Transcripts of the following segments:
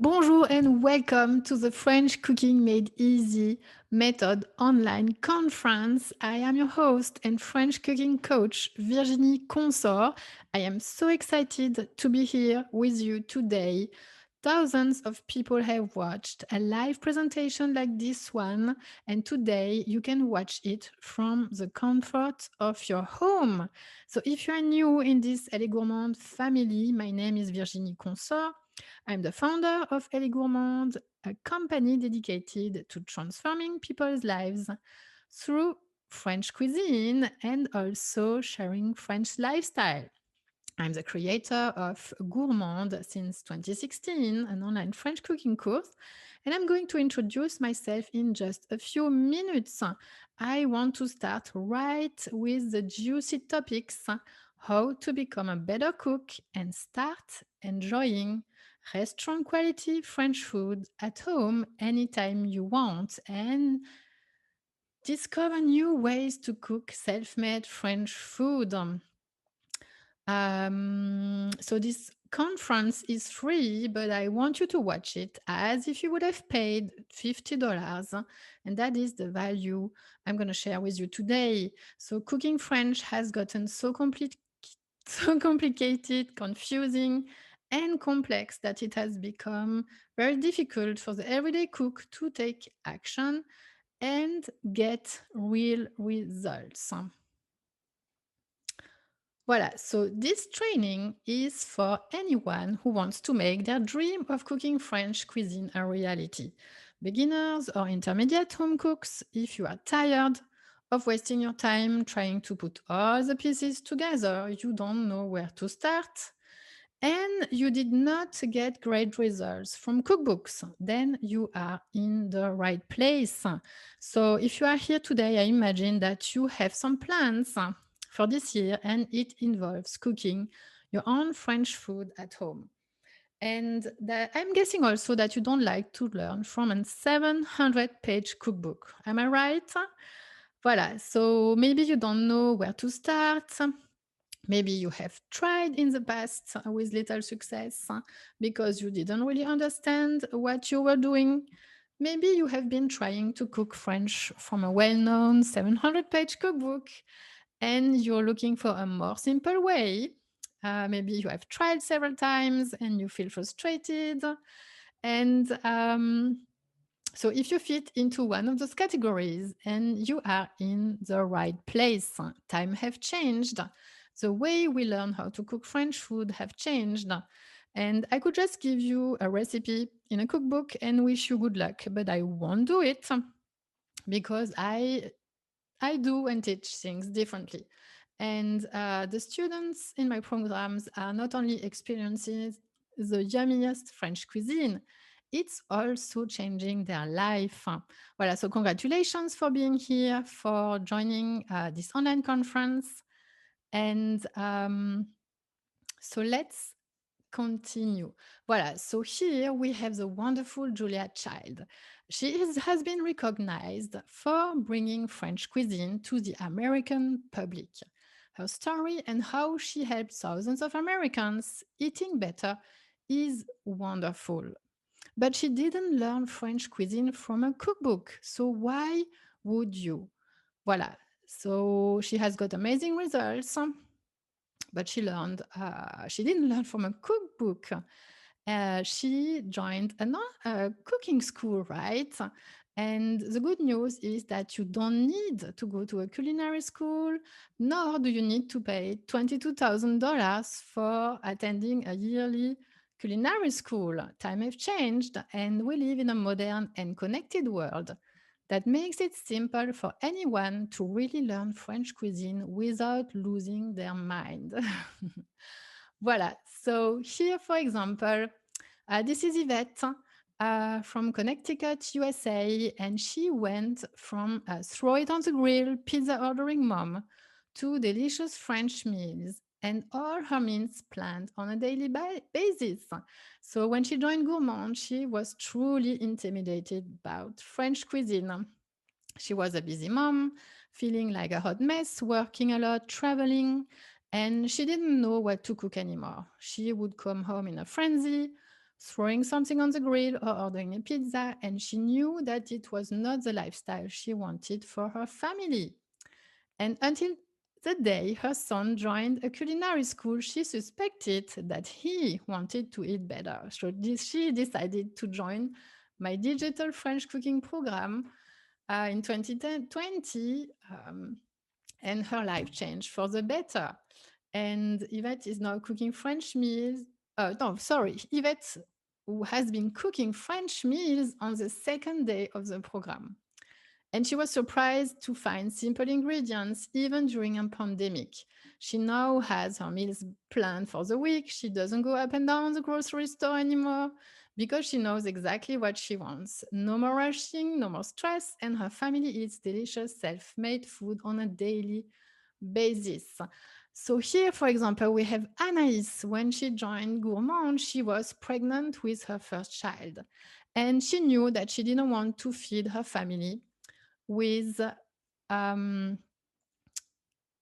Bonjour and welcome to the French Cooking Made Easy Method online conference. I am your host and French cooking coach, Virginie Consort. I am so excited to be here with you today. Thousands of people have watched a live presentation like this one, and today you can watch it from the comfort of your home. So, if you are new in this Elle est Gourmande family, my name is Virginie Consort. I'm the founder of Elle est Gourmande, a company dedicated to transforming people's lives through French cuisine and also sharing French lifestyle. I'm the creator of Gourmande since 2016, an online French cooking course, and I'm going to introduce myself in just a few minutes. I want to start right with the juicy topics: how to become a better cook and start enjoying restaurant quality French food at home anytime you want, and discover new ways to cook self made French food. So this conference is free, but I want you to watch it as if you would have paid $50. And that is the value I'm going to share with you today. So cooking French has gotten so complete, so complicated, confusing, and complex that it has become very difficult for the everyday cook to take action and get real results. Voilà, so this training is for anyone who wants to make their dream of cooking French cuisine a reality. Beginners or intermediate home cooks, if you are tired of wasting your time trying to put all the pieces together, you don't know where to start, and you did not get great results from cookbooks, then you are in the right place. So, if you are here today, I imagine that you have some plans for this year, and it involves cooking your own French food at home. And I'm guessing also that you don't like to learn from a 700-page cookbook. Am I right? Voilà. So maybe you don't know where to start. Maybe you have tried in the past with little success because you didn't really understand what you were doing. Maybe you have been trying to cook French from a well known 700-page cookbook and you're looking for a more simple way. Maybe you have tried several times and you feel frustrated. And so, if you fit into one of those categories and you are in the right place, time have changed. The way we learn how to cook French food have changed. And I could just give you a recipe in a cookbook and wish you good luck, but I won't do it because I do and teach things differently. And the students in my programs are not only experiencing the yummiest French cuisine, it's also changing their life. Voilà, so congratulations for being here, for joining this online conference. And so let's continue. Voilà, so here we have the wonderful Julia Child. Has been recognized for bringing French cuisine to the American public. Her story and how she helped thousands of Americans eating better is wonderful. But she didn't learn French cuisine from a cookbook. So why would you? Voilà. So she has got amazing results, but she didn't learn from a cookbook. She joined a cooking school, right? And the good news is that you don't need to go to a culinary school, nor do you need to pay $22,000 for attending a yearly culinary school. Time have changed, and we live in a modern and connected world that makes it simple for anyone to really learn French cuisine without losing their mind. Voilà. So here, for example, this is Yvette from Connecticut, USA, and she went from throw it on the grill, pizza ordering mom, to delicious French meals and all her meals planned on a daily basis. So when she joined Gourmand, she was truly intimidated about French cuisine. She was a busy mom, feeling like a hot mess, working a lot, traveling, and she didn't know what to cook anymore. She would come home in a frenzy, throwing something on the grill or ordering a pizza, and she knew that it was not the lifestyle she wanted for her family. And until the day her son joined a culinary school, she suspected that he wanted to eat better. So she decided to join my digital French cooking program in 2020, and her life changed for the better. And Yvette is now cooking French meals. No, sorry, Yvette, who has been cooking French meals on the second day of the program. And she was surprised to find simple ingredients even during a pandemic. She now has her meals planned for the week. She doesn't go up and down the grocery store anymore because she knows exactly what she wants. No more rushing, no more stress, and her family eats delicious self made food on a daily basis. So, here, for example, we have Anaïs. When she joined Gourmand, she was pregnant with her first child. And she knew that she didn't want to feed her family with um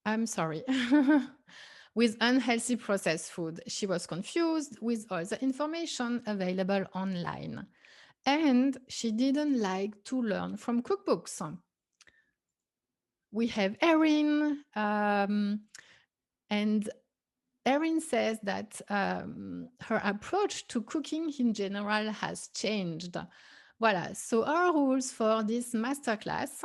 I'm sorry with unhealthy processed food. She was confused with all the information available online, and she didn't like to learn from cookbooks. We have Erin, and Erin says that her approach to cooking in general has changed. Voilà, so our rules for this masterclass.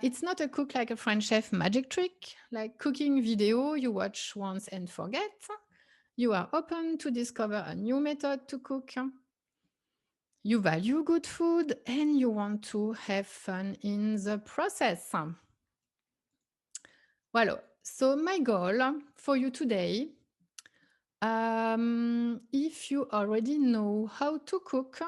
It's not a cook like a French chef magic trick, like cooking video you watch once and forget. You are open to discover a new method to cook. You value good food and you want to have fun in the process. Voilà. So my goal for you today, if you already know how to cook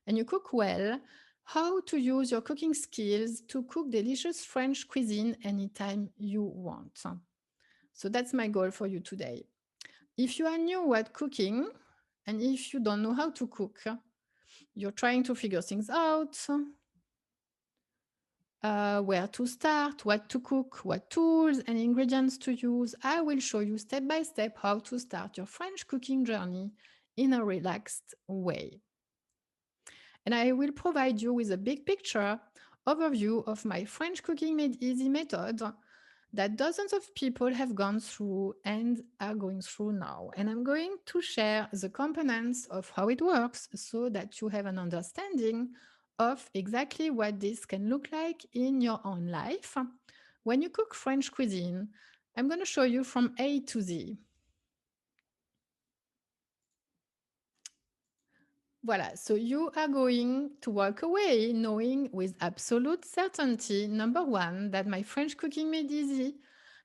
and you cook well, how to use your cooking skills to cook delicious French cuisine anytime you want. So that's my goal for you today. If you are new at cooking and if you don't know how to cook, you're trying to figure things out, where to start, what to cook, what tools and ingredients to use, I will show you step by step how to start your French cooking journey in a relaxed way. And I will provide you with a big picture overview of my French cooking made easy method that dozens of people have gone through and are going through now. And I'm going to share the components of how it works so that you have an understanding of exactly what this can look like in your own life. When you cook French cuisine, I'm going to show you from A to Z. Voilà, so you are going to walk away knowing with absolute certainty, number one, that my French cooking made easy,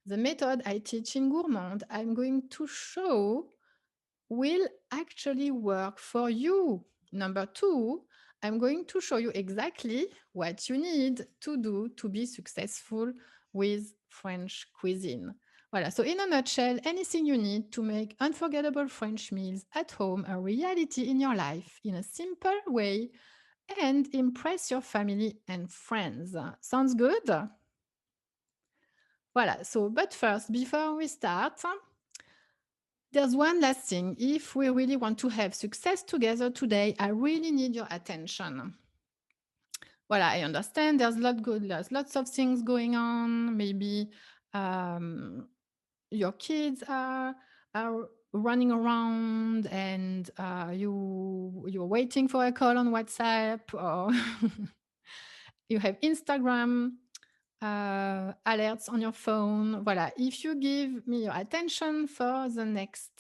the method I teach in Gourmand, I'm going to show will actually work for you. Number two, I'm going to show you exactly what you need to do to be successful with French cuisine. Voilà, so in a nutshell, anything you need to make unforgettable French meals at home a reality in your life in a simple way and impress your family and friends. Sounds good? Voilà, so but first, before we start, there's one last thing. If we really want to have success together today, I really need your attention. Voilà, I understand there's lots of things going on. Maybe um, your kids are running around and you're waiting for a call on WhatsApp, or you have Instagram alerts on your phone. Voilà, if you give me your attention for the next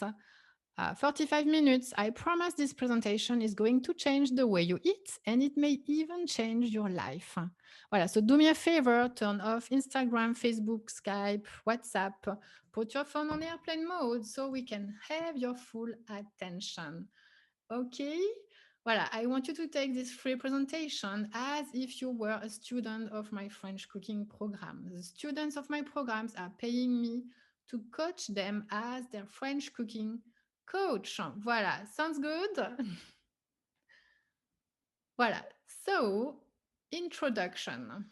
45 minutes, I promise this presentation is going to change the way you eat and it may even change your life. Voilà, so do me a favor, turn off Instagram, Facebook, Skype, WhatsApp, put your phone on airplane mode so we can have your full attention. Okay? Voilà, I want you to take this free presentation as if you were a student of my French cooking program. The students of my programs are paying me to coach them as their French cooking coach. Voilà, sounds good? Voilà, so introduction.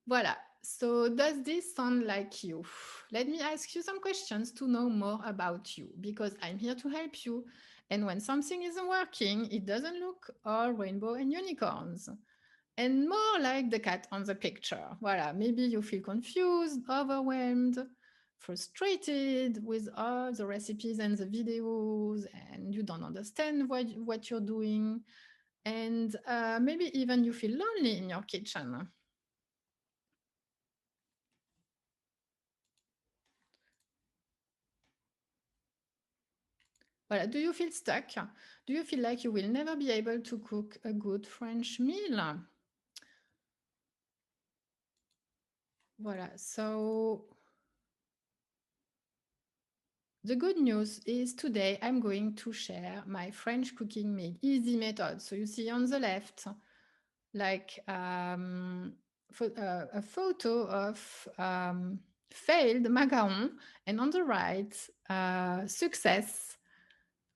Voilà, So, does this sound like you? Let me ask you some questions to know more about you because I'm here to help you. And when something isn't working, it doesn't look all rainbow and unicorns and more like the cat on the picture. Voilà, maybe you feel confused, overwhelmed, frustrated with all the recipes and the videos, and you don't understand what you're doing. And maybe even you feel lonely in your kitchen. Voilà. Do you feel stuck? Do you feel like you will never be able to cook a good French meal? Voilà. So the good news is today I'm going to share my French cooking made easy method. So you see on the left, like a photo of failed macaron, and on the right, success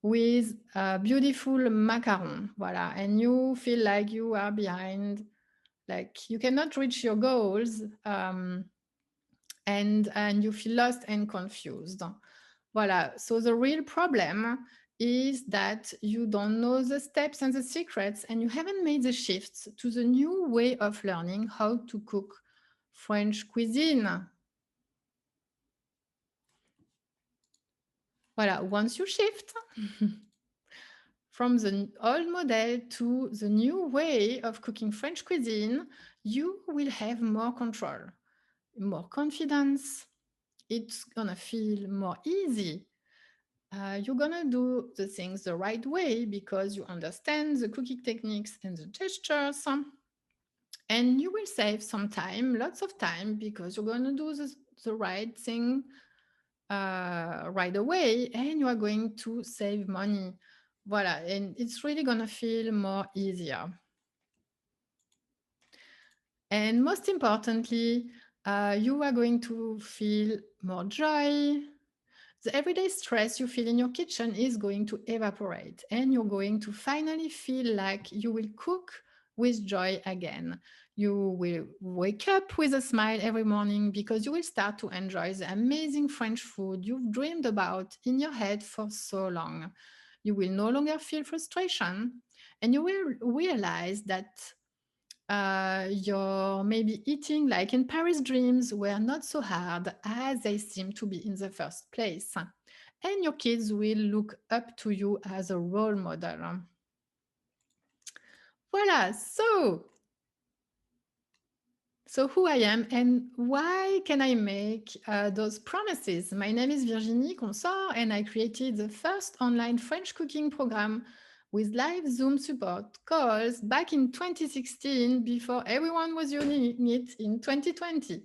with a beautiful macaron. Voilà, and you feel like you are behind, like you cannot reach your goals, and you feel lost and confused. Voilà. So the real problem is that you don't know the steps and the secrets, and you haven't made the shift to the new way of learning how to cook French cuisine. Voilà. Once you shift from the old model to the new way of cooking French cuisine, you will have more control, more confidence. It's gonna feel more easy. You're gonna do the things the right way because you understand the cooking techniques and the gestures. And you will save some time, lots of time, because you're gonna do the right thing right away, and you are going to save money. Voila, and it's really gonna feel more easier. And most importantly, you are going to feel more joy. The everyday stress you feel in your kitchen is going to evaporate, and you're going to finally feel like you will cook with joy again. You will wake up with a smile every morning because you will start to enjoy the amazing French food you've dreamed about in your head for so long. You will no longer feel frustration, and you will realize that your maybe eating like in Paris dreams were not so hard as they seem to be in the first place. And your kids will look up to you as a role model. Voila, so who I am and why can I make those promises? My name is Virginie Consort, and I created the first online French cooking program with live Zoom support calls back in 2016 before everyone was using it in 2020.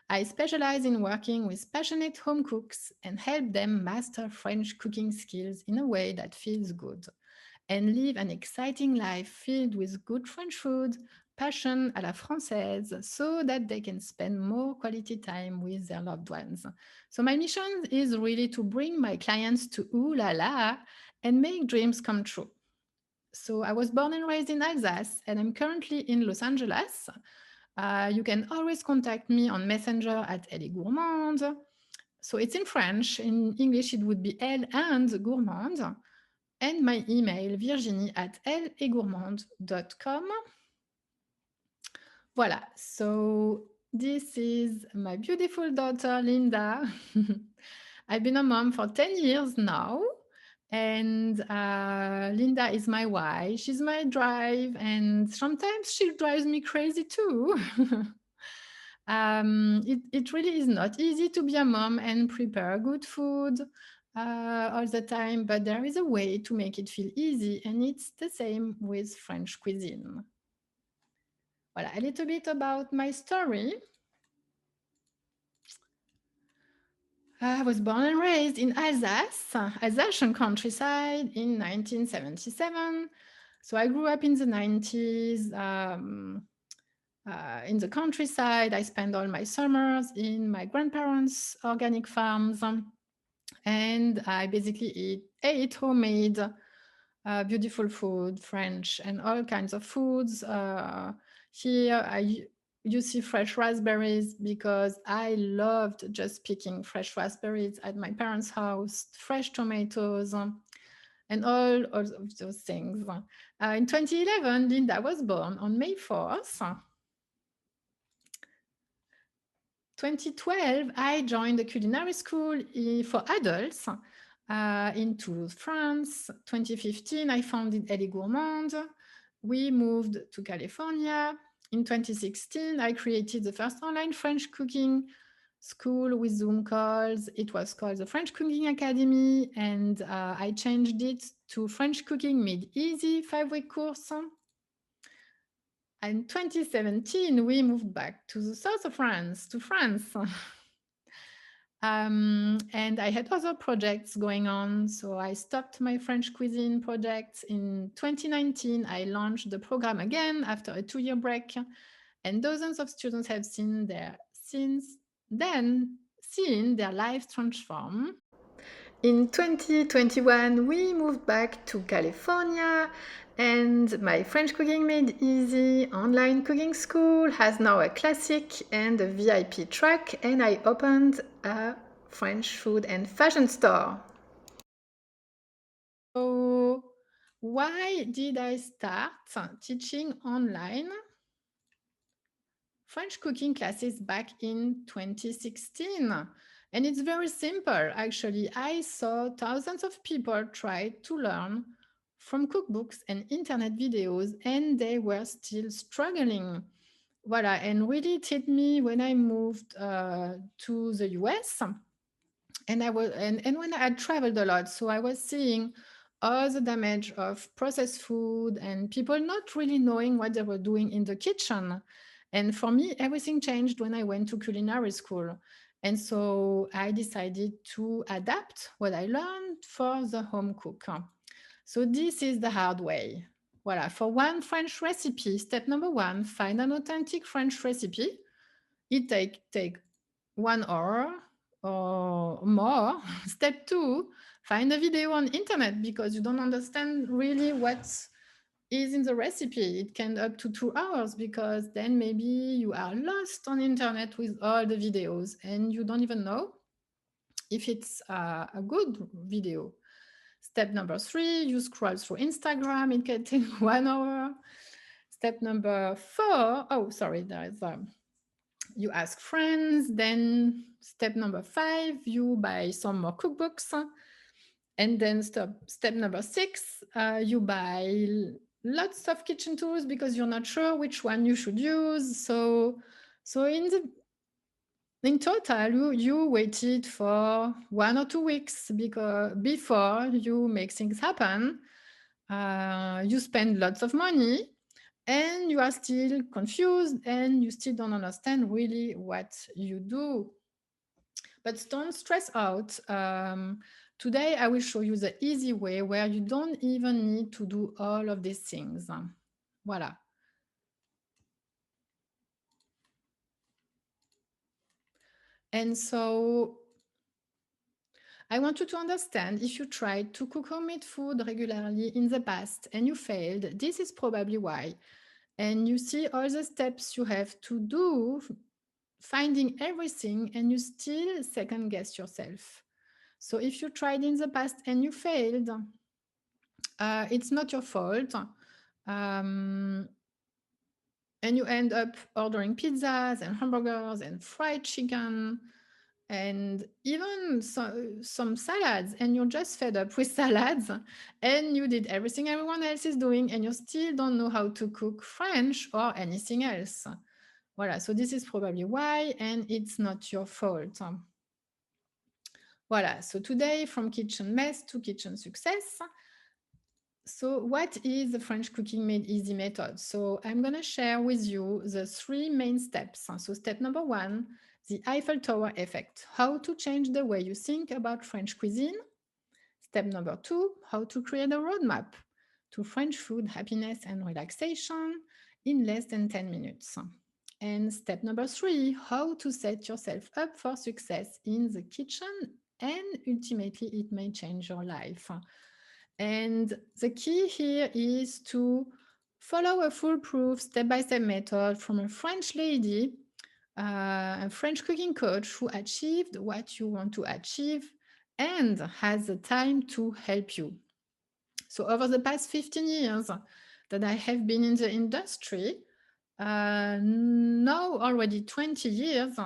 I specialize in working with passionate home cooks and help them master French cooking skills in a way that feels good and live an exciting life filled with good French food, passion à la française, so that they can spend more quality time with their loved ones. So my mission is really to bring my clients to ooh la la and make dreams come true. So I was born and raised in Alsace, and I'm currently in Los Angeles. You can always contact me on Messenger at Elle est Gourmande. So it's in French. In English, it would be Elle and Gourmande. And my email, virginie at elleetgourmande.com. Voilà, so this is my beautiful daughter, Linda. I've been a mom for 10 years now. And Linda is my why. She's my drive. And sometimes she drives me crazy too. It really is not easy to be a mom and prepare good food all the time, but there is a way to make it feel easy, and it's the same with French cuisine. Voilà, a little bit about my story. I was born and raised in Alsace, Alsatian countryside in 1977. So I grew up in the 90s. In the countryside, I spent all my summers in my grandparents' organic farms, and I basically ate homemade, beautiful food, French, and all kinds of foods. Here, you see fresh raspberries because I loved just picking fresh raspberries at my parents' house, fresh tomatoes, and all of those things. In 2011, Linda was born on May 4th. 2012, I joined the culinary school for adults in Toulouse, France. 2015, I founded Ellie Gourmande. We moved to California. In 2016, I created the first online French cooking school with Zoom calls. It was called the French Cooking Academy, and I changed it to French Cooking Made Easy 5-week course. In 2017, we moved back to the south of France, to France. And I had other projects going on. So I stopped my French cuisine projects. In 2019, I launched the program again after a 2-year break. And dozens of students have since then seen their lives transform. In 2021, we moved back to California, and my French Cooking Made Easy online cooking school has now a classic and a VIP track, and I opened a French food and fashion store. So, why did I start teaching online French cooking classes back in 2016? And it's very simple, actually. I saw thousands of people try to learn from cookbooks and internet videos, and they were still struggling. Voilà, and really it hit me when I moved to the US, and when I had traveled a lot, so I was seeing all the damage of processed food and people not really knowing what they were doing in the kitchen. And for me, everything changed when I went to culinary school. And so I decided to adapt what I learned for the home cook. So this is the hard way. Voilà, for one French recipe, step number 1, find an authentic French recipe. It take 1 hour or more. Step 2, find a video on internet because you don't understand really what is in the recipe. It can up to 2 hours because then maybe you are lost on internet with all the videos and you don't even know if it's a good video. Step number 3, you scroll through Instagram. It can take 1 hour. Step number 4, oh, sorry, there is you ask friends. Then step number 5, you buy some more cookbooks. And then step number 6, you buy lots of kitchen tools because you're not sure which one you should use. So in total, you waited for 1 or 2 weeks before you make things happen. You spend lots of money and you are still confused and you still don't understand really what you do. But don't stress out. Today, I will show you the easy way where you don't even need to do all of these things. Voilà. And so I want you to understand, if you tried to cook homemade food regularly in the past and you failed, this is probably why. And you see all the steps you have to do, finding everything, and you still second guess yourself. So if you tried in the past and you failed, it's not your fault. And you end up ordering pizzas and hamburgers and fried chicken and even some salads, and you're just fed up with salads and you did everything everyone else is doing and you still don't know how to cook French or anything else. Voilà, so this is probably why, and it's not your fault. Voilà, so today, from kitchen mess to kitchen success. So what is the French Cooking Made Easy method? So I'm going to share with you the 3 main steps. So step number 1, the Eiffel Tower effect, how to change the way you think about French cuisine. Step number 2, how to create a roadmap to French food happiness and relaxation in less than 10 minutes. And step number 3, how to set yourself up for success in the kitchen, and ultimately it may change your life. And the key here is to Follow a foolproof step by step method from a French lady, a French cooking coach who achieved what you want to achieve and has the time to help you. So, over the past 15 years that I have been in the industry, now already 20 years,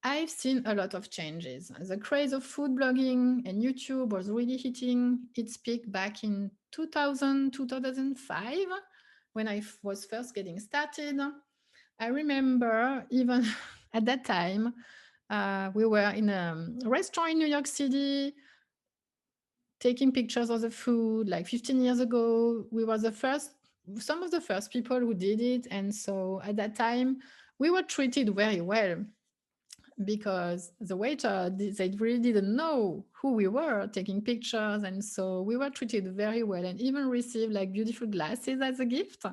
I've seen a lot of changes. The craze of food blogging and YouTube was really hitting its peak back in 2000, 2005, when was first getting started. I remember even at that time, we were in a restaurant in New York City taking pictures of the food like 15 years ago. We were the first, some of the first people who did it. And so at that time, we were treated very well because the waiter, they really didn't know who we were taking pictures. And so we were treated very well and even received like beautiful glasses as a gift.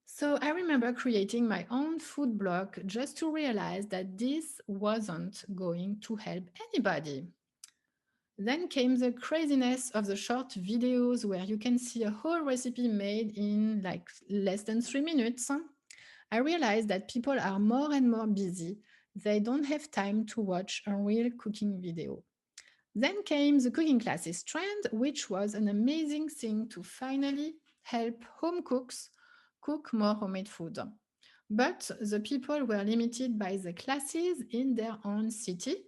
So I remember creating my own food blog just to realize that this wasn't going to help anybody. Then came the craziness of the short videos where you can see a whole recipe made in like less than 3 minutes. I realized that people are more and more busy. They don't have time to watch a real cooking video. Then came the cooking classes trend, which was an amazing thing to finally help home cooks cook more homemade food. But the people were limited by the classes in their own city,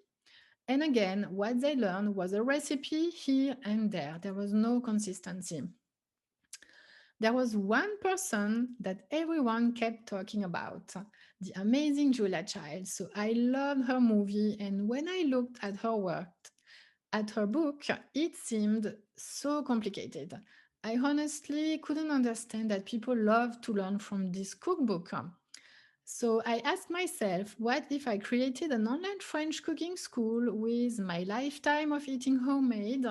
and again, what they learned was a recipe here and there. There was no consistency. There was one person that everyone kept talking about, the amazing Julia Child. So I loved her movie, and when I looked at her work, at her book, it seemed so complicated. I honestly couldn't understand that people love to learn from this cookbook. So I asked myself, what if I created an online French cooking school with my lifetime of eating homemade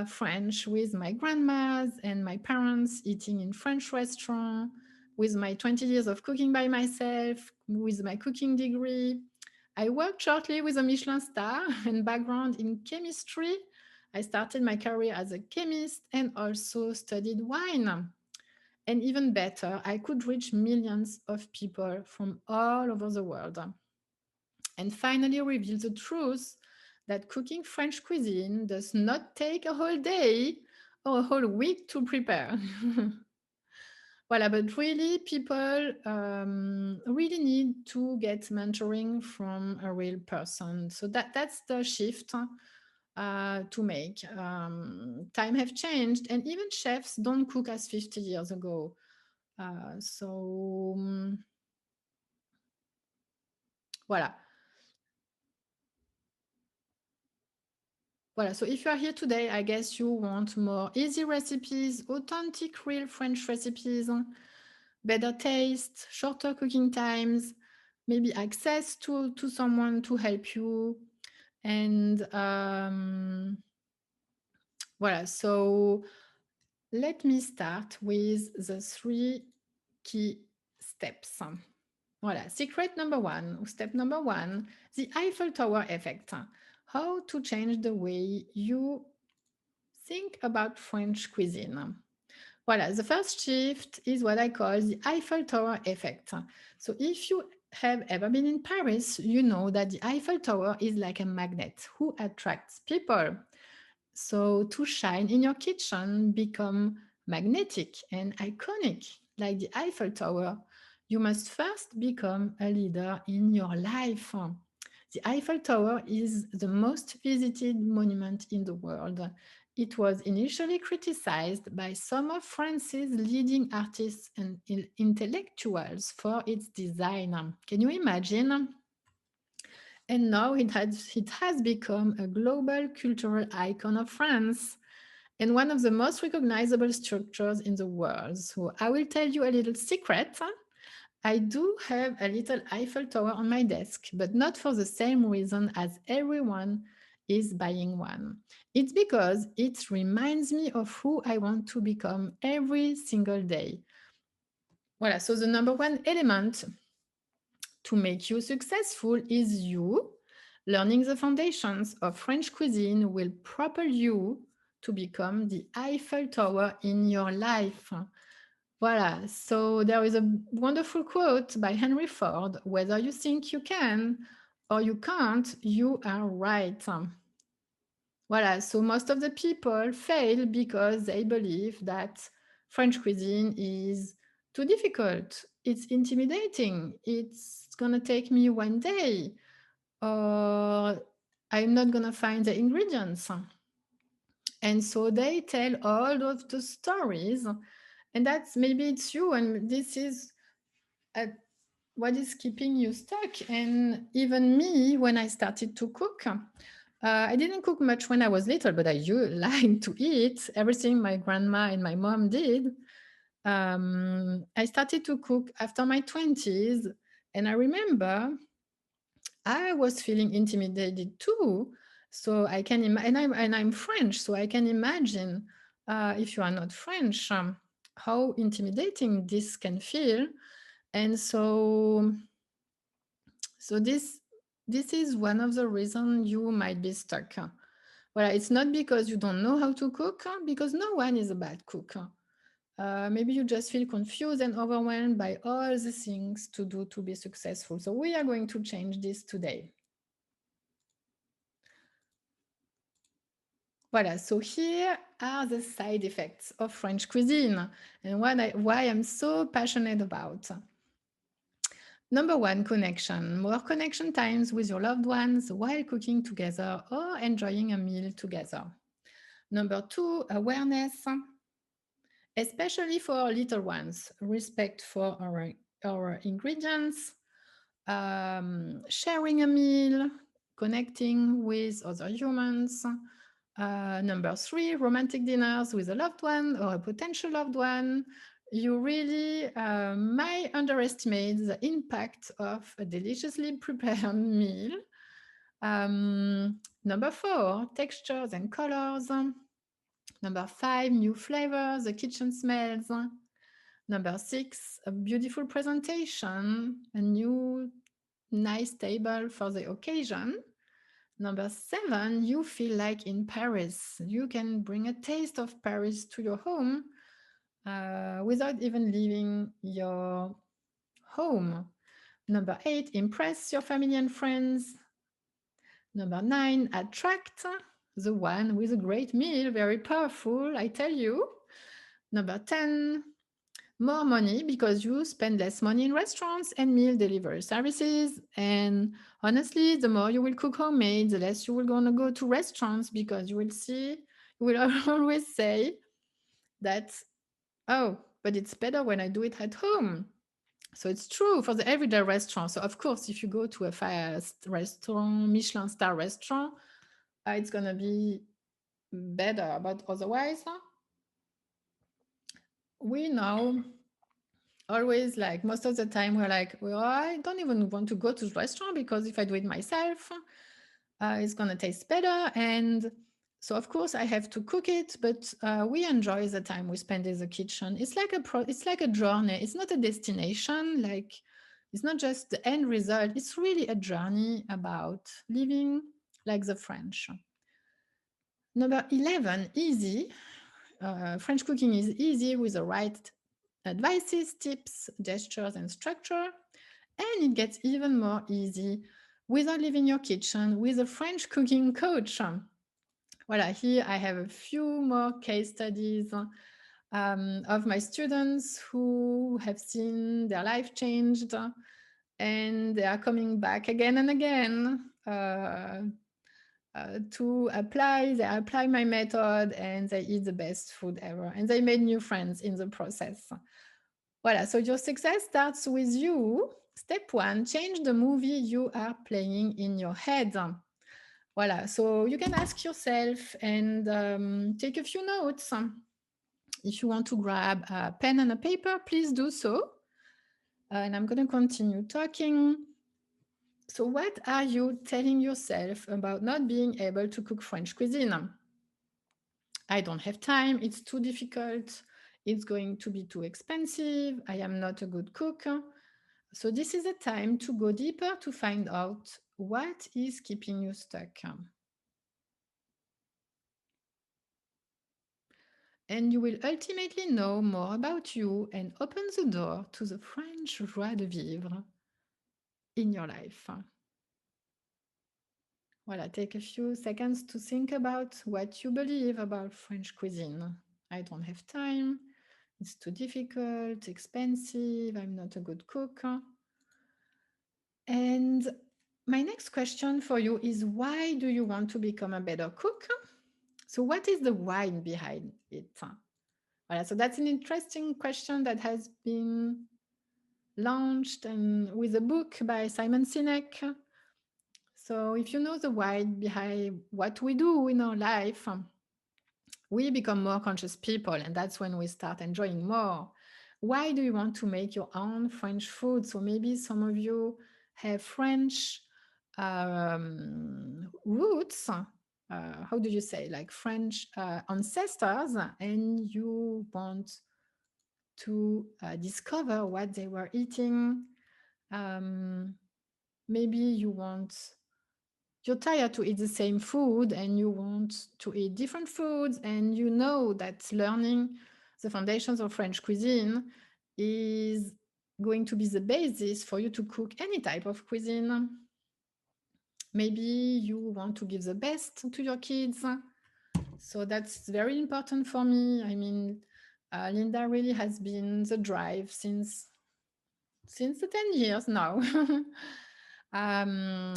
French, with my grandmas and my parents eating in French restaurant, with my 20 years of cooking by myself, with my cooking degree. I worked shortly with a Michelin star and background in chemistry. I started my career as a chemist and also studied wine. And even better, I could reach millions of people from all over the world and finally reveal the truth that cooking French cuisine does not take a whole day or a whole week to prepare. Voilà, but really, people really need to get mentoring from a real person. So that's the shift to make. Time have changed, and even chefs don't cook as 50 years ago. So voilà. Voilà, so if you are here today, I guess you want more easy recipes, authentic, real French recipes, better taste, shorter cooking times, maybe access to someone to help you. And voilà, so let me start with the 3 key steps. Voilà, secret number one, step number one, the Eiffel Tower effect. How to change the way you think about French cuisine. Voilà, the first shift is what I call the Eiffel Tower effect. So if you have ever been in Paris, you know that the Eiffel Tower is like a magnet who attracts people. So to shine in your kitchen, become magnetic and iconic like the Eiffel Tower, you must first become a leader in your life. The Eiffel Tower is the most visited monument in the world. It was initially criticized by some of France's leading artists and intellectuals for its design. Can you imagine? And now it has become a global cultural icon of France and one of the most recognizable structures in the world. So I will tell you a little secret. I do have a little Eiffel Tower on my desk, but not for the same reason as everyone is buying one. It's because it reminds me of who I want to become every single day. Voilà, so the number one element to make you successful is you. Learning the foundations of French cuisine will propel you to become the Eiffel Tower in your life. Voila. So there is a wonderful quote by Henry Ford: whether you think you can or you can't, you are right. Voilà. So most of the people fail because they believe that French cuisine is too difficult. It's intimidating. It's going to take me one day, or I'm not going to find the ingredients. And so they tell all of the stories. And that's maybe it's you, and this is uh, what is keeping you stuck. And even me, when I started to cook, I didn't cook much when I was little, but I like to eat everything my grandma and my mom did. I started to cook after my 20s, and I remember I was feeling intimidated too. So I can imagine, and I'm French, so I can imagine if you are not French, how intimidating this can feel. And so this is one of the reasons you might be stuck. Well, it's not because you don't know how to cook, because no one is a bad cook. Maybe you just feel confused and overwhelmed by all the things to do to be successful. So we are going to change this today. Voilà, so here are the side effects of French cuisine and why I'm so passionate about. Number one, connection. More connection times with your loved ones while cooking together or enjoying a meal together. Number two, awareness, especially for little ones. Respect for our ingredients, sharing a meal, connecting with other humans. Number three, romantic dinners with a loved one or a potential loved one. You really might underestimate the impact of a deliciously prepared meal. Number four, textures and colors. Number five, new flavors, the kitchen smells. Number six, a beautiful presentation, a new nice table for the occasion. Number seven, you feel like in Paris. You can bring a taste of Paris to your home without even leaving your home. Number eight, impress your family and friends. Number nine, attract the one with a great meal, very powerful, I tell you. Number 10, more money because you spend less money in restaurants and meal delivery services. And honestly, the more you will cook homemade, the less you will gonna go to restaurants because you will always say that, oh, but it's better when I do it at home. So it's true for the everyday restaurant. So of course, if you go to a fast restaurant, Michelin star restaurant, it's gonna be better. But otherwise, we know always like most of the time we're like, well, I don't even want to go to the restaurant because if I do it myself, it's gonna taste better. And so of course I have to cook it, but we enjoy the time we spend in the kitchen. It's like it's like a journey. It's not a destination. Like it's not just the end result. It's really a journey about living like the French. Number 11, easy. French cooking is easy with the right advices, tips, gestures, and structure. And it gets even more easy without leaving your kitchen with a French cooking coach. Voilà, here I have a few more case studies of my students who have seen their life changed and they are coming back again and again to apply. They apply my method and they eat the best food ever. And they made new friends in the process. Voilà, so your success starts with you. Step one, change the movie you are playing in your head. Voilà, so you can ask yourself and take a few notes. If you want to grab a pen and a paper, please do so. And I'm going to continue talking. So, what are you telling yourself about not being able to cook French cuisine? I don't have time. It's too difficult. It's going to be too expensive. I am not a good cook. So, this is a time to go deeper to find out what is keeping you stuck. And you will ultimately know more about you and open the door to the French joie de vivre in your life. Voilà, take a few seconds to think about what you believe about French cuisine. I don't have time. It's too difficult, expensive. I'm not a good cook. And my next question for you is, why do you want to become a better cook? So, what is the why behind it? Voilà, so that's an interesting question that has been launched and with a book by Simon Sinek. So, if you know the why behind what we do in our life, we become more conscious people, and that's when we start enjoying more. Why do you want to make your own French food? So maybe some of you have French roots. How do you say, like French ancestors, and you want to discover what they were eating. Um, Maybe you're tired to eat the same food and you want to eat different foods, and you know that learning the foundations of French cuisine is going to be the basis for you to cook any type of cuisine. Maybe you want to give the best to your kids. So that's very important for me. I mean, Linda really has been the drive since the 10 years now.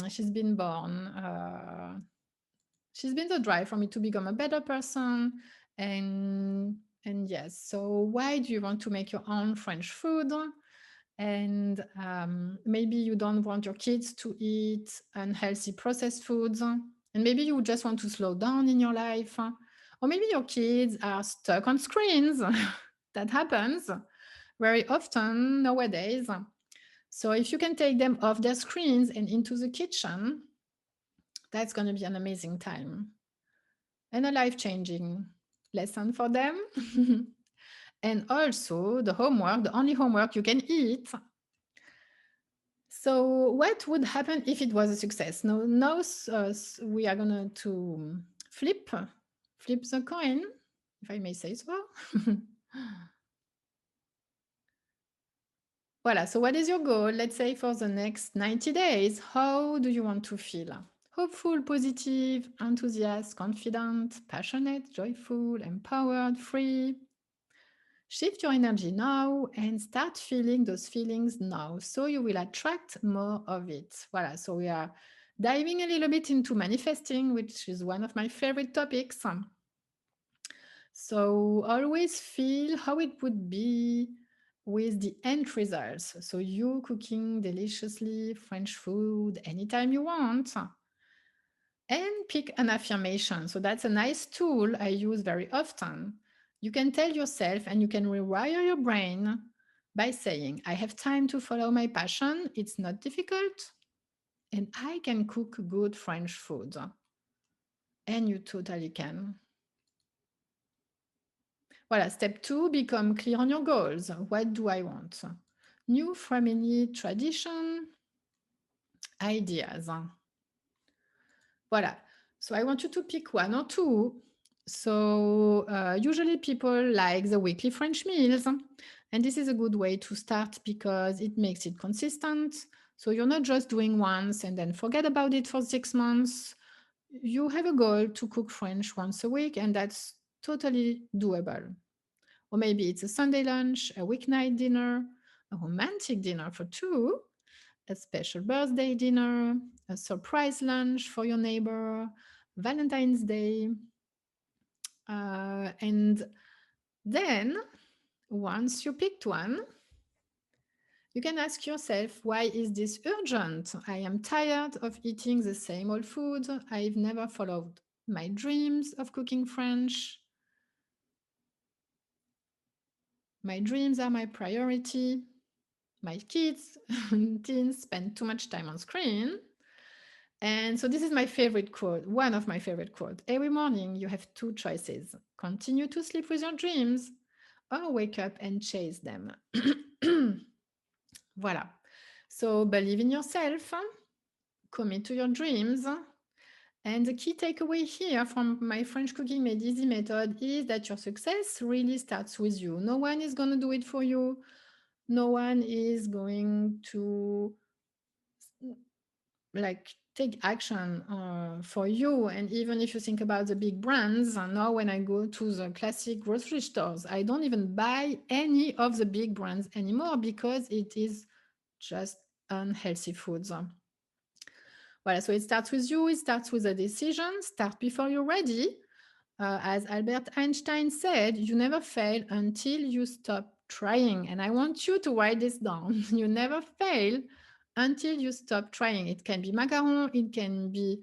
She's been born. She's been the drive for me to become a better person. And and yes, so why do you want to make your own French food? And maybe you don't want your kids to eat unhealthy processed foods. And maybe you just want to slow down in your life. Or maybe your kids are stuck on screens. That happens very often nowadays. So if you can take them off their screens and into the kitchen, that's going to be an amazing time and a life-changing lesson for them. And also the only homework you can eat. So what would happen if it was a success? Now we are going to flip the coin, if I may say so. Voilà, so what is your goal? Let's say for the next 90 days, how do you want to feel? Hopeful, positive, enthusiastic, confident, passionate, joyful, empowered, free. Shift your energy now and start feeling those feelings now, so you will attract more of it. Voilà, so we are diving a little bit into manifesting, which is one of my favorite topics. So always feel how it would be with the end results. So you cooking deliciously French food anytime you want. And pick an affirmation. So that's a nice tool I use very often. You can tell yourself and you can rewire your brain by saying, I have time to follow my passion. It's not difficult. And I can cook good French food. And you totally can. Voilà, step 2, become clear on your goals. What do I want? New family tradition, ideas. Voilà. So I want you to pick one or two. So usually people like the weekly French meals. And this is a good way to start because it makes it consistent. So you're not just doing once and then forget about it for 6 months. You have a goal to cook French once a week, and that's totally doable. Or maybe it's a Sunday lunch, a weeknight dinner, a romantic dinner for two, a special birthday dinner, a surprise lunch for your neighbor, Valentine's Day. And then, once you picked one, you can ask yourself, why is this urgent? I am tired of eating the same old food. I've never followed my dreams of cooking French. My dreams are my priority. My kids and teens spend too much time on screen. And so this is my favorite quote, one of my favorite quotes. Every morning you have two choices. Continue to sleep with your dreams or wake up and chase them. Voilà. So believe in yourself, commit to your dreams, And the key takeaway here from my French cooking made easy method is that your success really starts with you. No one is going to do it for you. No one is going to like take action for you. And even if you think about the big brands, now when I go to the classic grocery stores, I don't even buy any of the big brands anymore because it is just unhealthy foods. Voilà, so it starts with you, it starts with a decision, start before you're ready. As Albert Einstein said, you never fail until you stop trying. And I want you to write this down. You never fail until you stop trying. It can be macaron, it can be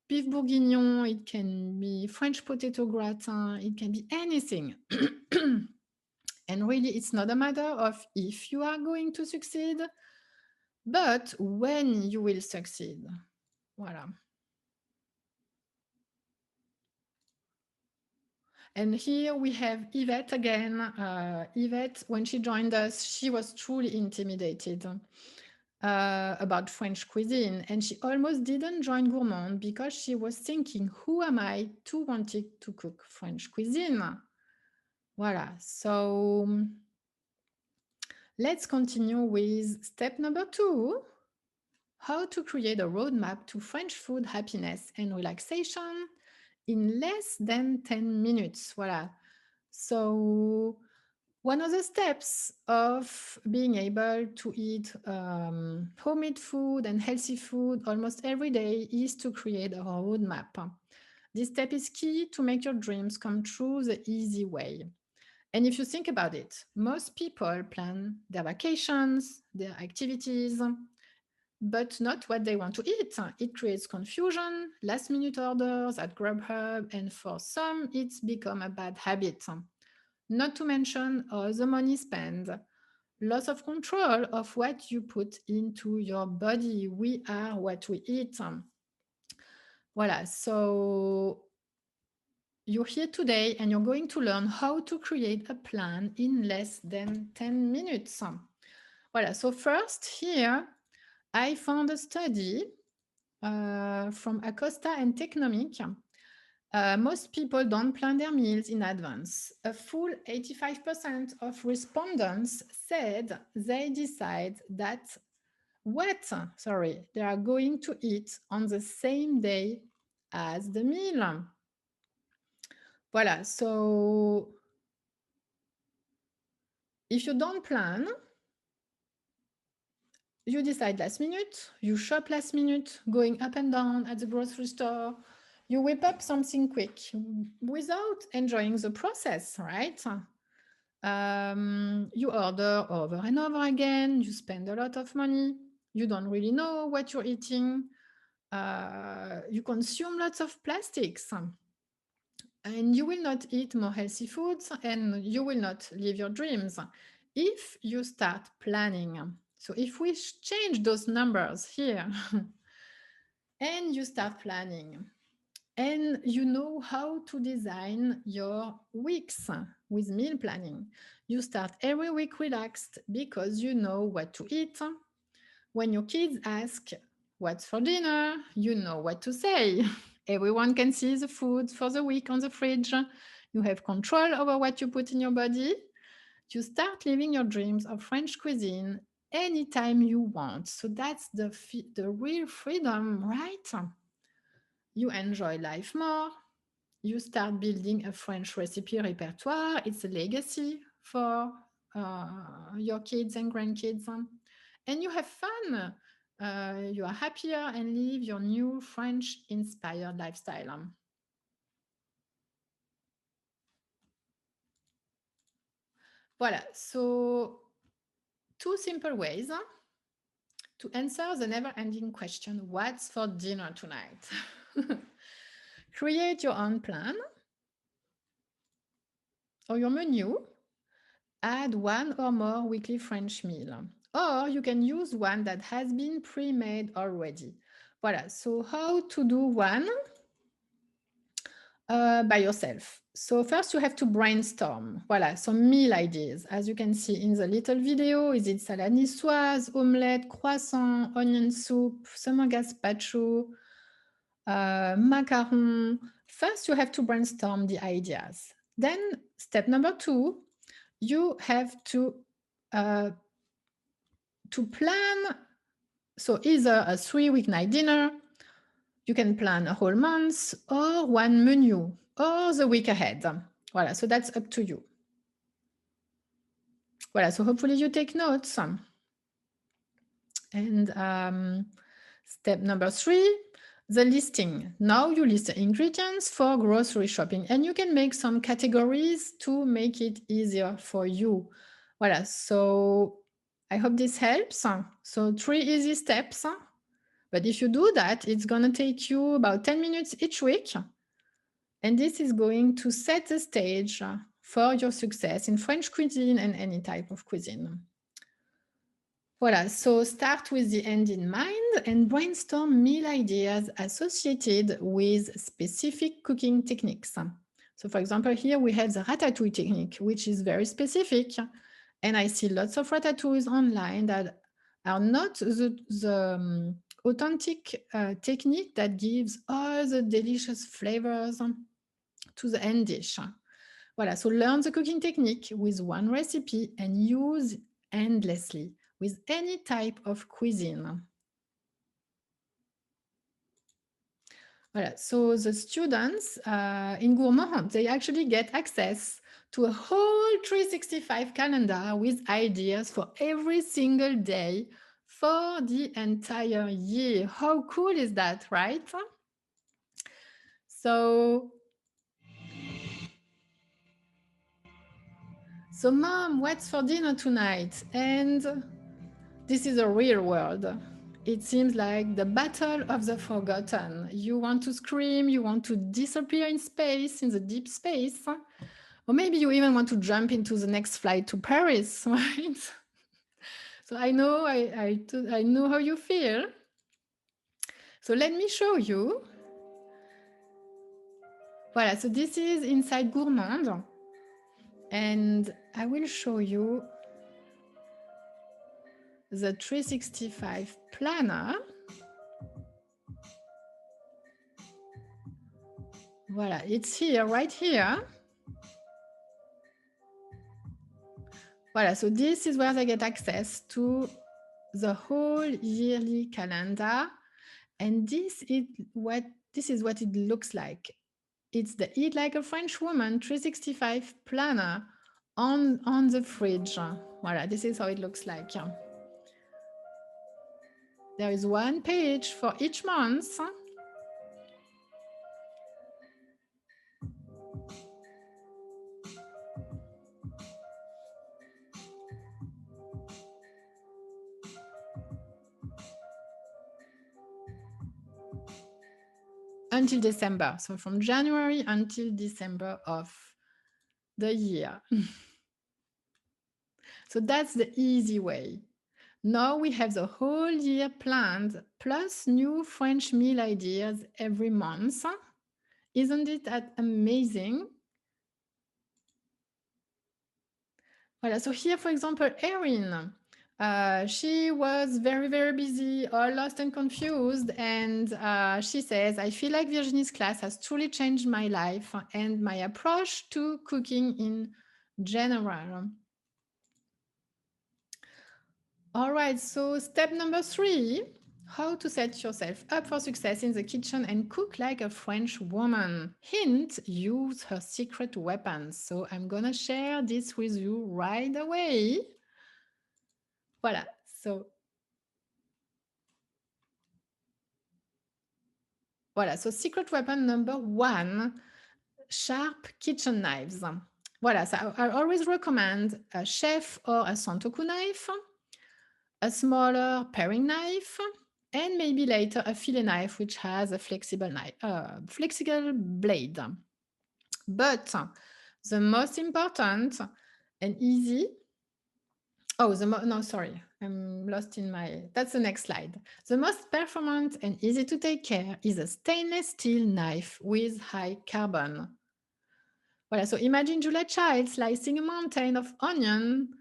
beef bourguignon, it can be French potato gratin, it can be anything. And really, it's not a matter of if you are going to succeed, but when you will succeed. Voilà. And here we have Yvette again. Yvette, when she joined us, she was truly intimidated about French cuisine. And she almost didn't join Gourmand because she was thinking, who am I to wanting to cook French cuisine? Voilà. So let's continue with step number 2. How to create a roadmap to French food happiness and relaxation in less than 10 minutes. Voilà. So one of the steps of being able to eat homemade food and healthy food almost every day is to create a roadmap. This step is key to make your dreams come true the easy way. And if you think about it, most people plan their vacations, their activities, but not what they want to eat. It creates confusion, last minute orders at Grubhub, and for some, it's become a bad habit. Not to mention all the money spent, loss of control of what you put into your body. We are what we eat. Voilà, so you're here today and you're going to learn how to create a plan in less than 10 minutes. Voilà, so first here, I found a study from Acosta and Technomic. Most people don't plan their meals in advance. A full 85% of respondents said they decide that they are going to eat on the same day as the meal. Voilà, so if you don't plan, you decide last minute, you shop last minute, going up and down at the grocery store, you whip up something quick without enjoying the process, right? You order over and over again, you spend a lot of money, you don't really know what you're eating, you consume lots of plastics, and you will not eat more healthy foods and you will not live your dreams if you start planning. So if we change those numbers here and you start planning and you know how to design your weeks with meal planning, you start every week relaxed because you know what to eat. When your kids ask, what's for dinner? You know what to say. Everyone can see the food for the week on the fridge. You have control over what you put in your body. You start living your dreams of French cuisine anytime you want. So that's the real freedom, right? You enjoy life more. You start building a French recipe repertoire. It's a legacy for your kids and grandkids. And you have fun. You are happier and live your new French-inspired lifestyle. Voilà, so 2 simple ways to answer the never-ending question, what's for dinner tonight? Create your own plan or your menu. Add 1 or more weekly French meal. Or you can use one that has been pre-made already. Voilà, so how to do one? By yourself. So first you have to brainstorm. Voilà, some meal ideas. As you can see in the little video, is it salade niçoise, omelette, croissant, onion soup, summer gazpacho, macaron. First, you have to brainstorm the ideas. Then, step number 2, you have uh, to plan. So either a 3-weeknight dinner, you can plan a whole month, or one menu, or the week ahead. Voilà, so that's up to you. Voilà, so hopefully you take notes. And step number 3, the listing. Now you list the ingredients for grocery shopping, and you can make some categories to make it easier for you. Voilà, so I hope this helps. So 3 easy steps. But if you do that, it's going to take you about 10 minutes each week. And this is going to set the stage for your success in French cuisine and any type of cuisine. Voilà, so start with the end in mind and brainstorm meal ideas associated with specific cooking techniques. So for example, here we have the ratatouille technique, which is very specific. And I see lots of ratatouilles online that are not the authentic technique that gives all the delicious flavors to the end dish. Voilà, so learn the cooking technique with one recipe and use endlessly with any type of cuisine. Voilà, so the students in Gourmand, they actually get access to a whole 365 calendar with ideas for every single day for the entire year. How cool is that, right? So mom, what's for dinner tonight? And this is a real world. It seems like the battle of the forgotten. You want to scream, you want to disappear in space, in the deep space, or maybe you even want to jump into the next flight to Paris, right? So I know, I know how you feel. So let me show you. Voilà, so this is inside Gourmand. And I will show you the 365 planner. Voilà, it's here, right here. Voilà, so this is where they get access to the whole yearly calendar. And this is what it looks like. It's the Eat Like a French Woman 365 planner on the fridge. Voilà, this is how it looks like. There is one page for each month. Until December. So from January until December of the year. So that's the easy way. Now we have the whole year planned, plus new French meal ideas every month. Isn't it amazing? Voilà, so here, for example, Erin, she was very, very busy, all lost and confused. And she says, I feel like Virginie's class has truly changed my life and my approach to cooking in general. All right, so step number 3, how to set yourself up for success in the kitchen and cook like a French woman. Hint, use her secret weapons. So I'm gonna share this with you right away. Voilà, so voilà, so secret weapon number 1, sharp kitchen knives. Voilà, so I always recommend a chef or a santoku knife, a smaller paring knife, and maybe later a fillet knife, which has a flexible blade. But the most important and easy, sorry, I'm lost in that's the next slide. The most performant and easy to take care is a stainless steel knife with high carbon. Voilà, so imagine Julia Child slicing a mountain of onion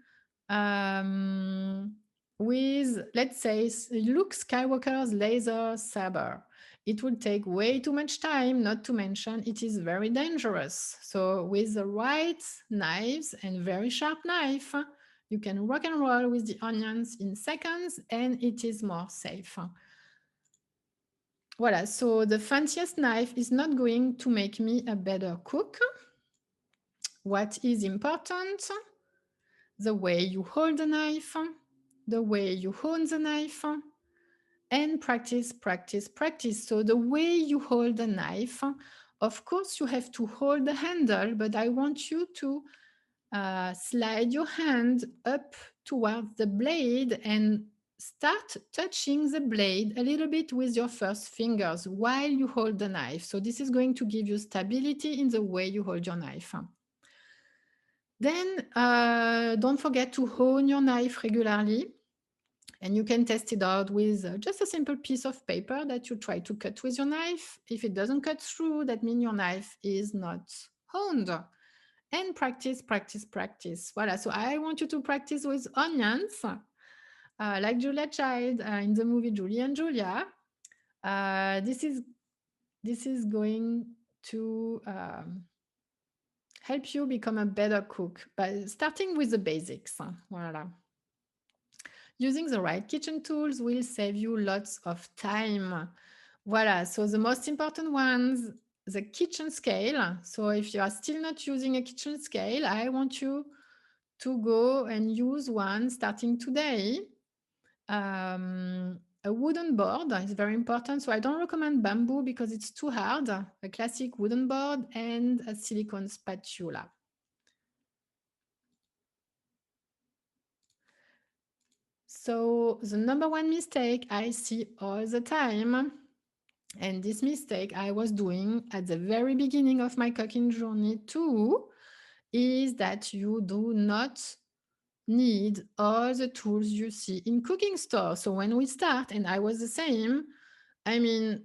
with, let's say, Luke Skywalker's laser saber. It will take way too much time, not to mention it is very dangerous. So with the right knives and very sharp knife, you can rock and roll with the onions in seconds and it is more safe. Voilà, so the fanciest knife is not going to make me a better cook. What is important? The way you hold the knife, the way you hold the knife, and practice, practice, practice. So the way you hold the knife, of course, you have to hold the handle, but I want you to slide your hand up towards the blade and start touching the blade a little bit with your first fingers while you hold the knife. So this is going to give you stability in the way you hold your knife. Then don't forget to hone your knife regularly. And you can test it out with just a simple piece of paper that you try to cut with your knife. If it doesn't cut through, that means your knife is not honed. And practice, practice, practice. Voilà, so I want you to practice with onions, like Julia Child in the movie Julie and Julia. This is going to help you become a better cook by starting with the basics. Voilà. Using the right kitchen tools will save you lots of time. Voilà, so the most important ones, the kitchen scale. So if you are still not using a kitchen scale, I want you to go and use one starting today. A wooden board is very important. So I don't recommend bamboo because it's too hard. A classic wooden board and a silicone spatula. So the number one mistake I see all the time, and this mistake I was doing at the very beginning of my cooking journey too, is that you do not need all the tools you see in cooking stores. So when we start, and I was the same, I mean,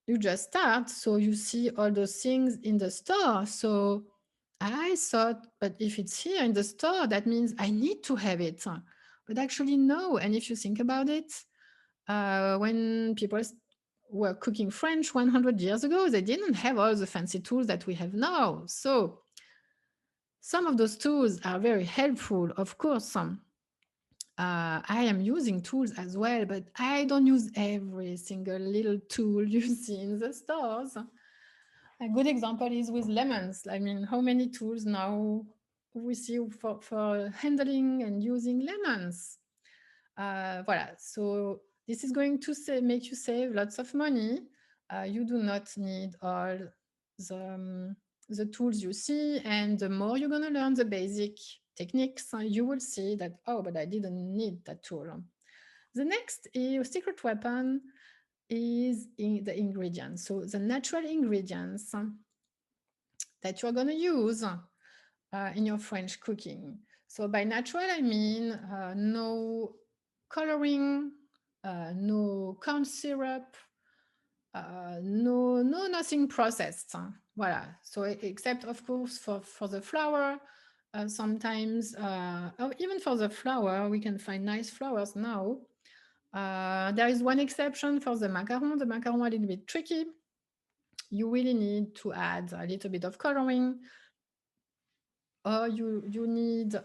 you just start, so you see all those things in the store. So I thought, but if it's here in the store, that means I need to have it. But actually, no. And if you think about it, when people were cooking French 100 years ago, they didn't have all the fancy tools that we have now. So some of those tools are very helpful, of course. I am using tools as well, but I don't use every single little tool you see in the stores. A good example is with lemons. I mean, how many tools now we see for handling and using lemons? Voilà, so this is going to make you save lots of money. You do not need all the tools you see, and the more you're going to learn the basic techniques, you will see that, oh, but I didn't need that tool. The next secret weapon is in the ingredients. So the natural ingredients that you're going to use in your French cooking. So by natural, I mean no coloring, no corn syrup, no nothing processed. Voilà. So except of course for the flour, sometimes or even for the flour, we can find nice flours now. There is one exception for the macaron. The macaron a little bit tricky. You really need to add a little bit of coloring, or you need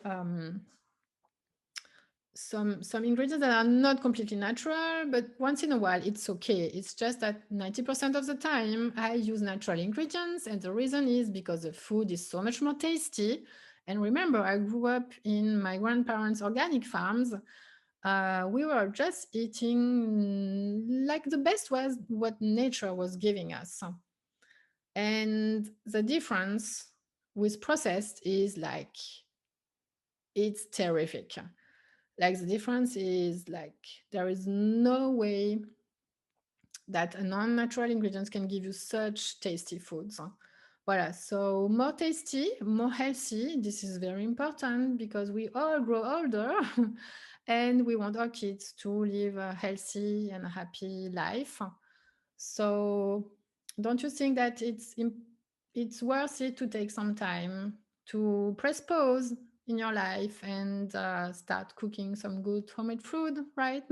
some ingredients that are not completely natural, but once in a while it's okay. It's just that 90% of the time I use natural ingredients, and the reason is because the food is so much more tasty. And remember, I grew up in my grandparents' organic farms. We were just eating like the best was what nature was giving us. And the difference with processed is like, it's terrific. Like the difference is like, there is no way that a non-natural ingredients can give you such tasty foods. Voilà, so more tasty, more healthy. This is very important because we all grow older and we want our kids to live a healthy and happy life. So don't you think that it's worth it to take some time to press pause in your life and start cooking some good homemade food, right?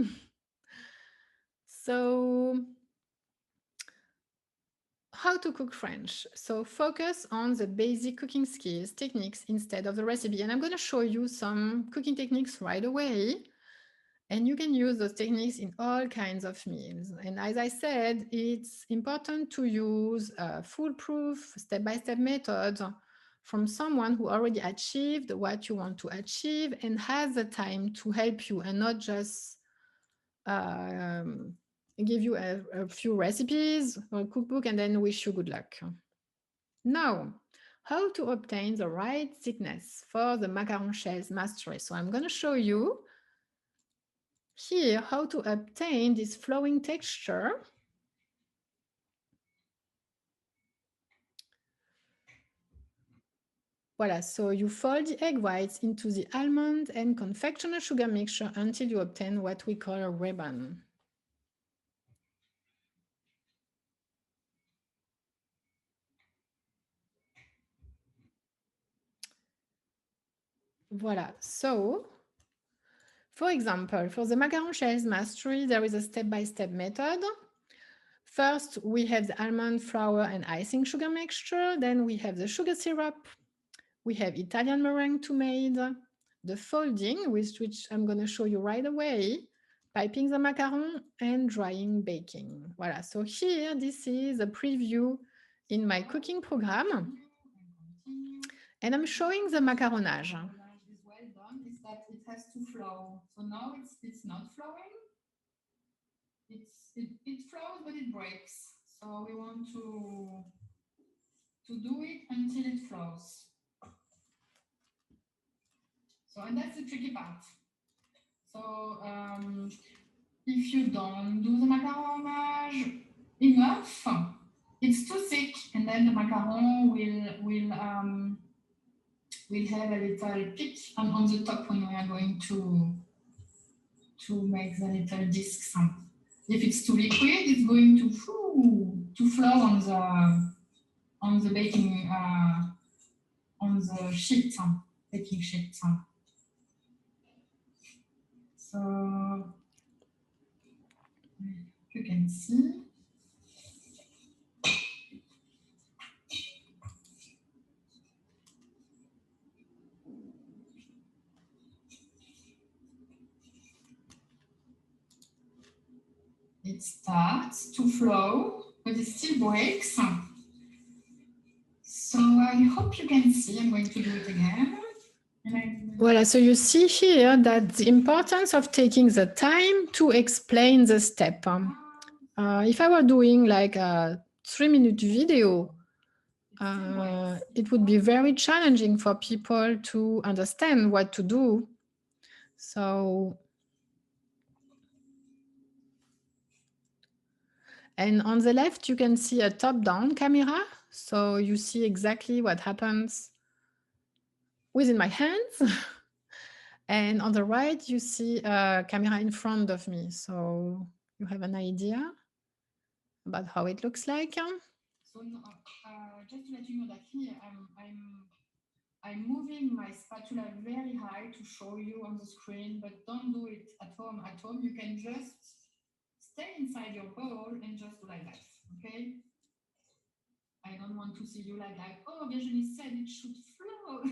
So how to cook French. So focus on the basic cooking skills, techniques instead of the recipe. And I'm going to show you some cooking techniques right away. And you can use those techniques in all kinds of meals. And as I said, it's important to use a foolproof step-by-step method from someone who already achieved what you want to achieve and has the time to help you, and not just give you a few recipes or a cookbook and then wish you good luck. Now, how to obtain the right thickness for the macaron shells mastery. So I'm going to show you here how to obtain this flowing texture. Voila, so you fold the egg whites into the almond and confectioner sugar mixture until you obtain what we call a ribbon. Voila, so for example, for the macaron shells mastery, there is a step-by-step method. First, we have the almond flour and icing sugar mixture. Then we have the sugar syrup. We have Italian meringue to made, the folding, which I'm going to show you right away, piping the macaron, and drying baking. Voila, so here, this is a preview in my cooking program. And I'm showing the macaronage. Is well done, is that it has to flow. So now it's not flowing. It flows, but it breaks. So we want to do it until it flows. So, and that's the tricky part. So if you don't do the macaronage enough, it's too thick, and then the macaron will have a little peak on the top when we are going to make the little discs. If it's too liquid, it's going to flow on the baking on the sheet, baking sheet. So you can see. It starts to flow, but it still breaks. So I hope you can see. I'm going to do it again. Voilà, so you see here that the importance of taking the time to explain the step. If I were doing like a 3-minute video, it would be very challenging for people to understand what to do. So, and on the left, you can see a top-down camera. So you see exactly what happens within my hands. And on the right, you see a camera in front of me. So you have an idea about how it looks like. So just to let you know that here I'm moving my spatula very high to show you on the screen, but don't do it at home. At home, you can just stay inside your bowl and just do like that, okay? I don't want to see you like that. Oh, Virginie said it should flow.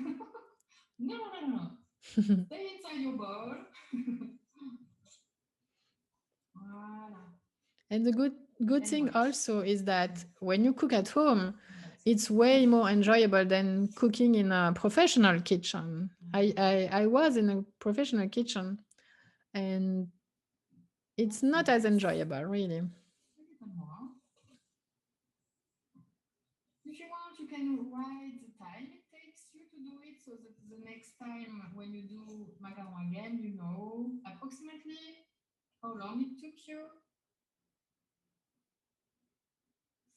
No. Stay inside your bowl. Voilà. And the good thing also is that when you cook at home, it's way more enjoyable than cooking in a professional kitchen. I was in a professional kitchen, and it's not as enjoyable, really. If you want, you can write the time it takes you to do it, so that the next time when you do macaron again, you know approximately how long it took you.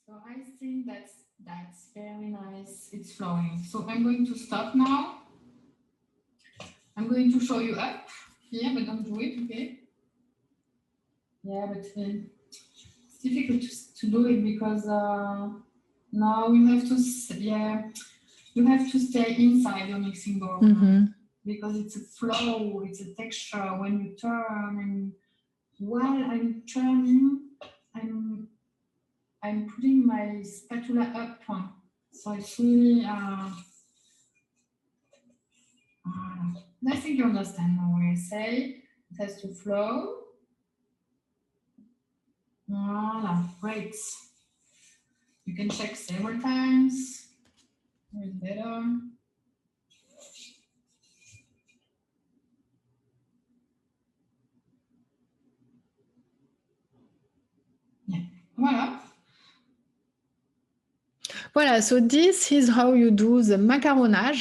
So I think that's very nice. It's flowing. So I'm going to stop now. I'm going to show you up here, but don't do it, okay? Yeah, but it's difficult to do it because now you have to, you have to stay inside your mixing bowl because it's a flow, it's a texture when you turn, and while I'm turning, I'm putting my spatula up, so it's really. I think you understand what I say. It has to flow. Voila, great. You can check several times. It's better. Yeah. Voila. Voilà, so this is how you do the macaronage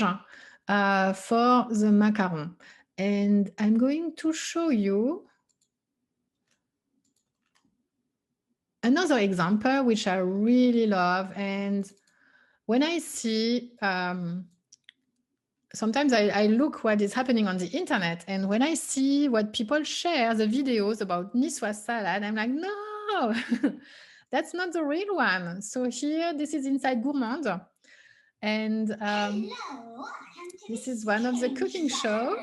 for the macaron. And I'm going to show you another example, which I really love. And when I see, sometimes I look what is happening on the internet. And when I see what people share, the videos about niçoise salad, I'm like, no, that's not the real one. So here, this is Inside Gourmand. And this is one of the cooking show.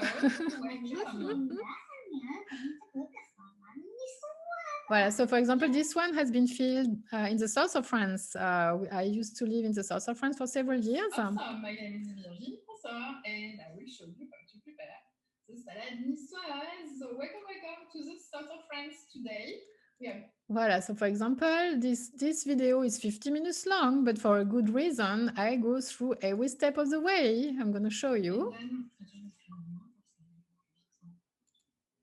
Voilà, so for example, this one has been filmed in the south of France. I used to live in the south of France for several years. Awesome. My name is Virginie, bonsoir, and I will show you how to prepare the salade niçoise. So welcome to the south of France today. Voilà, so for example, this video is 50 minutes long, but for a good reason, I go through every step of the way. I'm going to show you.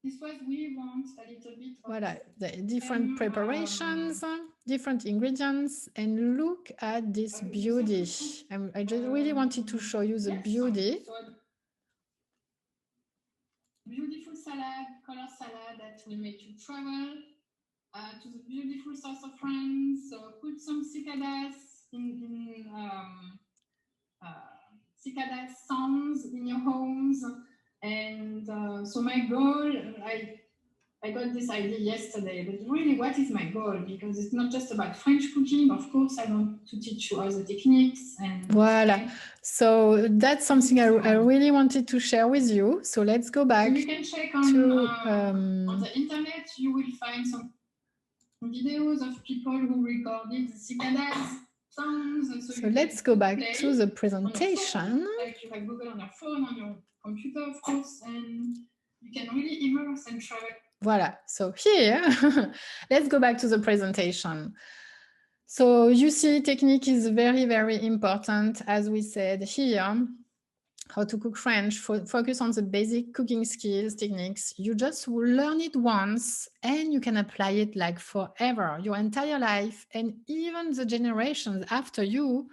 This was we want a little bit. Voilà, the different preparations, different ingredients, and look at this beauty. I just really wanted to show you the beauty. So beautiful salad, color salad that will make you travel to the beautiful south of France. So put some cicadas cicada sounds in your homes. And so my goal, I got this idea yesterday, but really what is my goal? Because it's not just about French cooking. Of course, I want to teach you all the techniques. And voilà. So that's something I really wanted to share with you. So let's go back. So you can check on the internet. You will find some videos of people who recorded the cicadas sounds. So let's go back to the presentation. Like you have Google on your phone, on your computer, of course, and you can really immerse and try. Voilà, so here, let's go back to the presentation. So you see, technique is very, very important, as we said here. How to cook French, focus on the basic cooking skills, techniques. You just learn it once and you can apply it like forever, your entire life, and even the generations after you,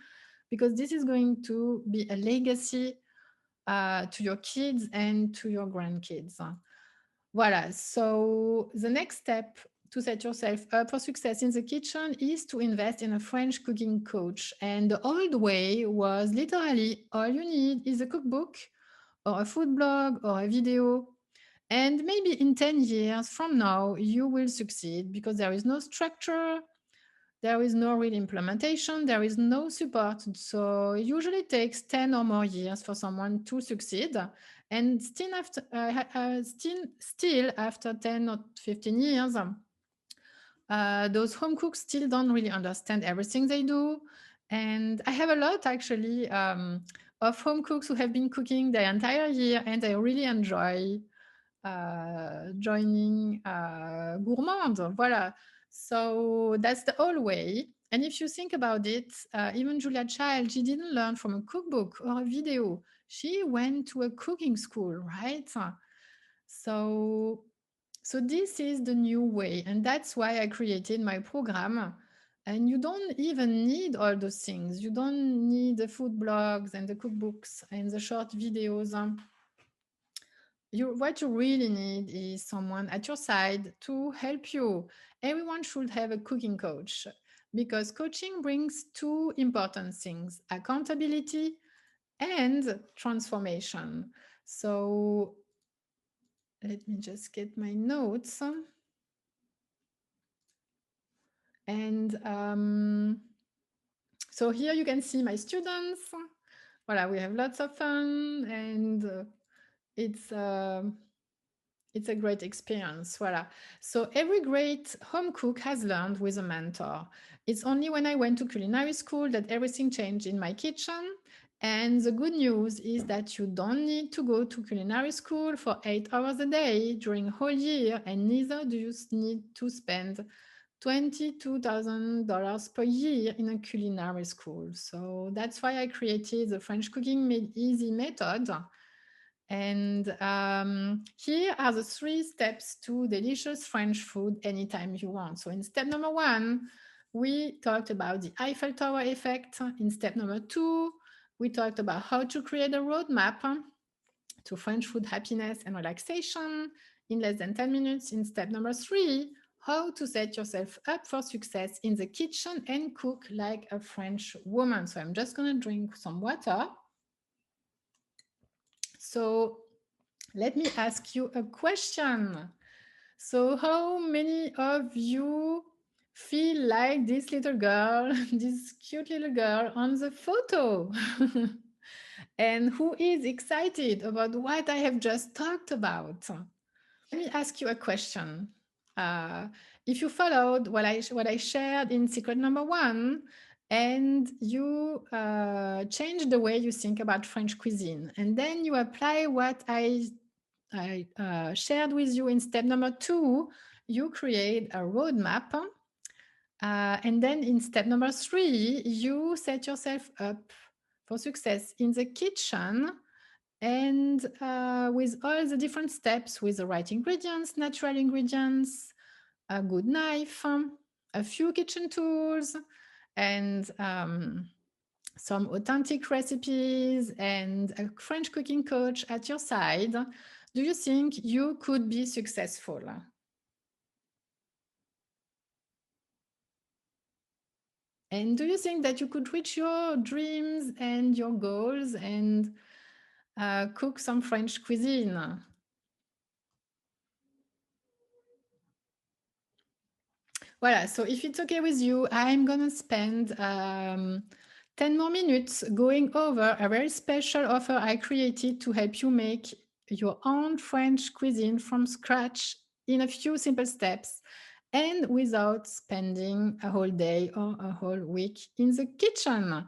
because this is going to be a legacy to your kids and to your grandkids. Voilà, so the next step to set yourself up for success in the kitchen is to invest in a French cooking coach. And the old way was literally all you need is a cookbook or a food blog or a video. And maybe in 10 years from now, you will succeed because there is no structure, there is no real implementation, there is no support. So it usually takes 10 or more years for someone to succeed. And still after 10 or 15 years, those home cooks still don't really understand everything they do. And I have a lot actually of home cooks who have been cooking their entire year, and I really enjoy joining Gourmand. Voilà. So that's the whole way. And if you think about it, even Julia Child, she didn't learn from a cookbook or a video. She went to a cooking school, right? So this is the new way. And that's why I created my program. And you don't even need all those things. You don't need the food blogs and the cookbooks and the short videos. What you really need is someone at your side to help you. Everyone should have a cooking coach because coaching brings two important things: accountability and transformation. So let me just get my notes. And so here you can see my students. Voilà, we have lots of fun, and it's It's a great experience. Voila. So every great home cook has learned with a mentor. It's only when I went to culinary school that everything changed in my kitchen. And the good news is that you don't need to go to culinary school for 8 hours a day during a whole year, and neither do you need to spend $22,000 per year in a culinary school. So that's why I created the French Cooking Made Easy method. And here are the 3 steps to delicious French food anytime you want. So, in step number 1, we talked about the Eiffel Tower effect. In step number 2, we talked about how to create a roadmap to French food happiness and relaxation in less than 10 minutes. In step number 3, how to set yourself up for success in the kitchen and cook like a French woman. So, I'm just going to drink some water. So, let me ask you a question. So, how many of you feel like this little girl, this cute little girl on the photo? And who is excited about what I have just talked about? Let me ask you a question. Uh, if you followed what I shared in secret number 1, and you change the way you think about French cuisine, and then you apply what I shared with you in step number 2, you create a roadmap. And then in step number 3, you set yourself up for success in the kitchen and with all the different steps with the right ingredients, natural ingredients, a good knife, a few kitchen tools, and some authentic recipes and a French cooking coach at your side, do you think you could be successful? And do you think that you could reach your dreams and your goals and cook some French cuisine? Voilà, so if it's okay with you, I'm gonna spend 10 more minutes going over a very special offer I created to help you make your own French cuisine from scratch in a few simple steps and without spending a whole day or a whole week in the kitchen.